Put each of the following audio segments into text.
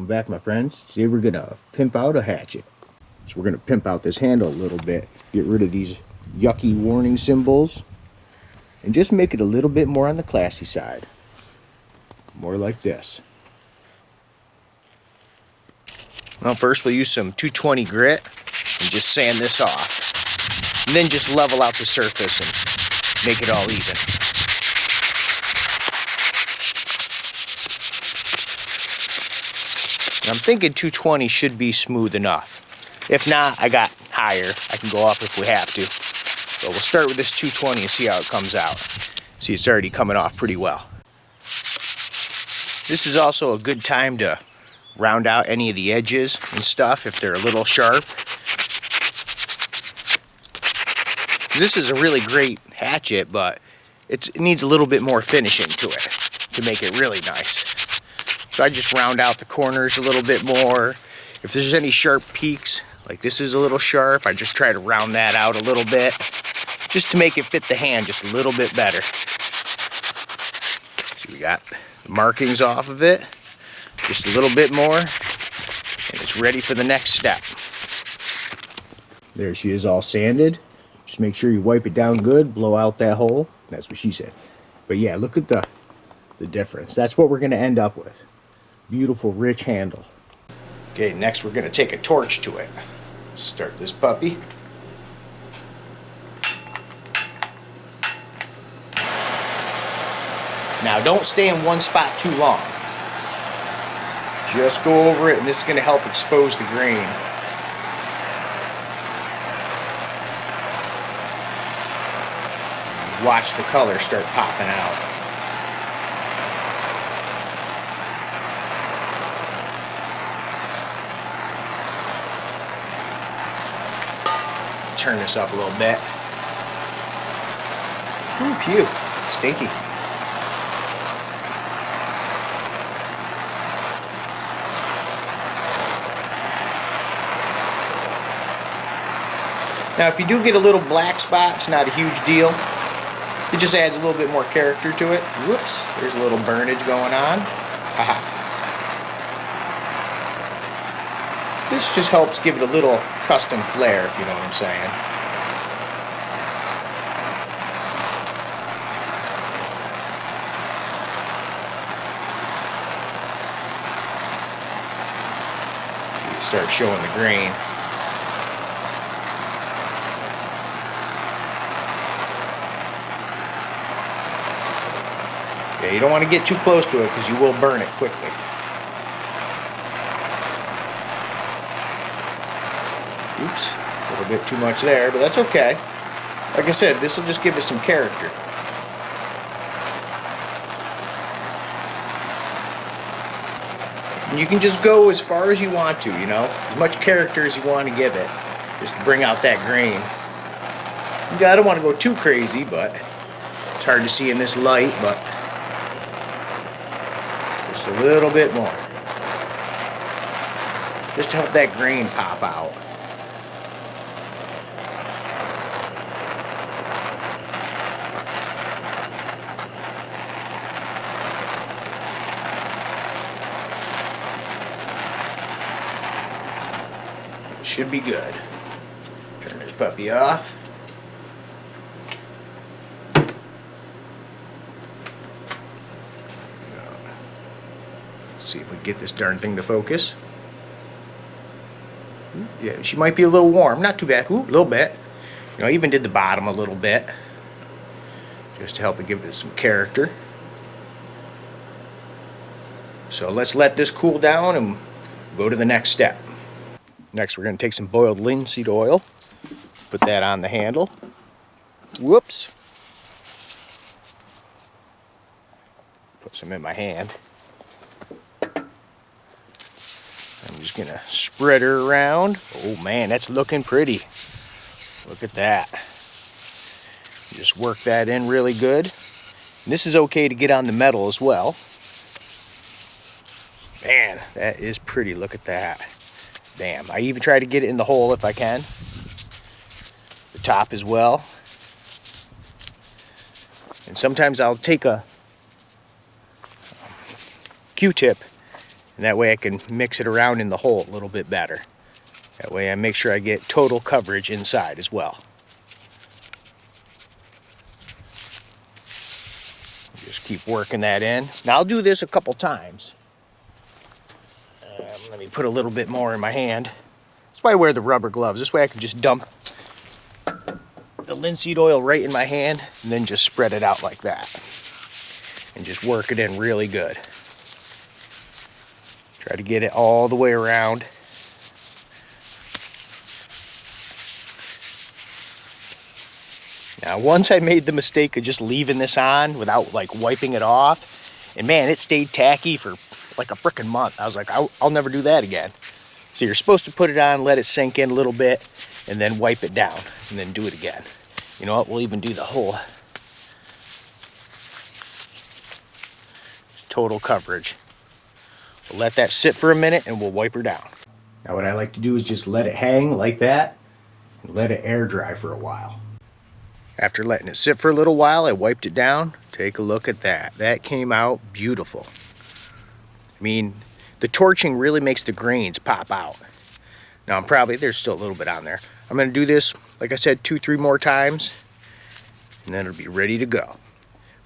Welcome back, my friends. Today we're gonna pimp out a hatchet. So we're gonna pimp out this handle a little bit, get rid of these yucky warning symbols, and just make it a little bit more on the classy side. More like this. Well, first we'll use some 220 grit and just sand this off. And then just level out the surface and make it all even. And I'm thinking 220 should be smooth enough. If not, I got higher. I can go up if we have to. But we'll start with this 220 and see how it comes out. See, it's already coming off pretty well. This is also a good time to round out any of the edges and stuff if they're a little sharp. This is a really great hatchet, but it needs a little bit more finishing to it to make it really nice. So I just round out the corners a little bit more. If there's any sharp peaks, like this is a little sharp, I just try to round that out a little bit, just to make it fit the hand just a little bit better. See, we got the markings off of it, just a little bit more, and it's ready for the next step. There she is, all sanded. Just make sure you wipe it down good, blow out that hole. That's what she said. But yeah, look at the difference. That's what we're gonna end up with. Beautiful, rich handle. Okay, next we're gonna take a torch to it. Start this puppy. Now don't stay in one spot too long. Just go over it, and this is gonna help expose the grain. Watch the color start popping out. Turn this up a little bit. Ooh, pew, stinky. Now if you do get a little black spot, it's not a huge deal. It just adds a little bit more character to it. Whoops, there's a little burnage going on. Haha. This just helps give it a little custom flair, if you know what I'm saying. See, start showing the grain. Yeah, you don't want to get too close to it because you will burn it quickly. Oops, a little bit too much there, but that's okay. Like I said, this will just give us some character. And you can just go as far as you want to, you know, as much character as you want to give it, just to bring out that grain. I don't want to go too crazy, but it's hard to see in this light, but just a little bit more. Just to help that grain pop out. Should be good. Turn this puppy off. See if we can get this darn thing to focus. Yeah, she might be a little warm. Not too bad. Ooh, a little bit. You know, I even did the bottom a little bit, just to help it give it some character. So let's let this cool down and go to the next step. Next, we're going to take some boiled linseed oil, put that on the handle. Whoops. Put some in my hand. I'm just going to spread her around. Oh man, that's looking pretty. Look at that. Just work that in really good. And this is okay to get on the metal as well. Man, that is pretty. Look at that. Damn, I even try to get it in the hole if I can. The top as well. And sometimes I'll take a Q-tip And that way I can mix it around in the hole a little bit better. That way I make sure I get total coverage inside as well. Just keep working that in. Now I'll do this a couple times. Let me put a little bit more in my hand. That's why I wear the rubber gloves. This way I can just dump the linseed oil right in my hand and then just spread it out like that. And just work it in really good. Try to get it all the way around. Now, once I made the mistake of just leaving this on without like wiping it off, and man, it stayed tacky for like a frickin' month. I was like, I'll never do that again. So you're supposed to put it on, let it sink in a little bit, and then wipe it down, and then do it again. You know what? We'll even do the whole total coverage. We'll let that sit for a minute, and we'll wipe her down. Now, what I like to do is just let it hang like that, and let it air dry for a while. After letting it sit for a little while, I wiped it down. Take a look at that. That came out beautiful. I mean, the torching really makes the grains pop out. Now, there's still a little bit on there. I'm going to do this, like I said, 2-3 more times, and then it'll be ready to go.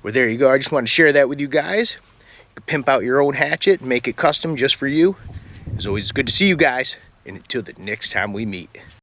Well, there you go. I just wanted to share that with you guys. You can pimp out your own hatchet, make it custom just for you. As always, it's good to see you guys, and until the next time we meet.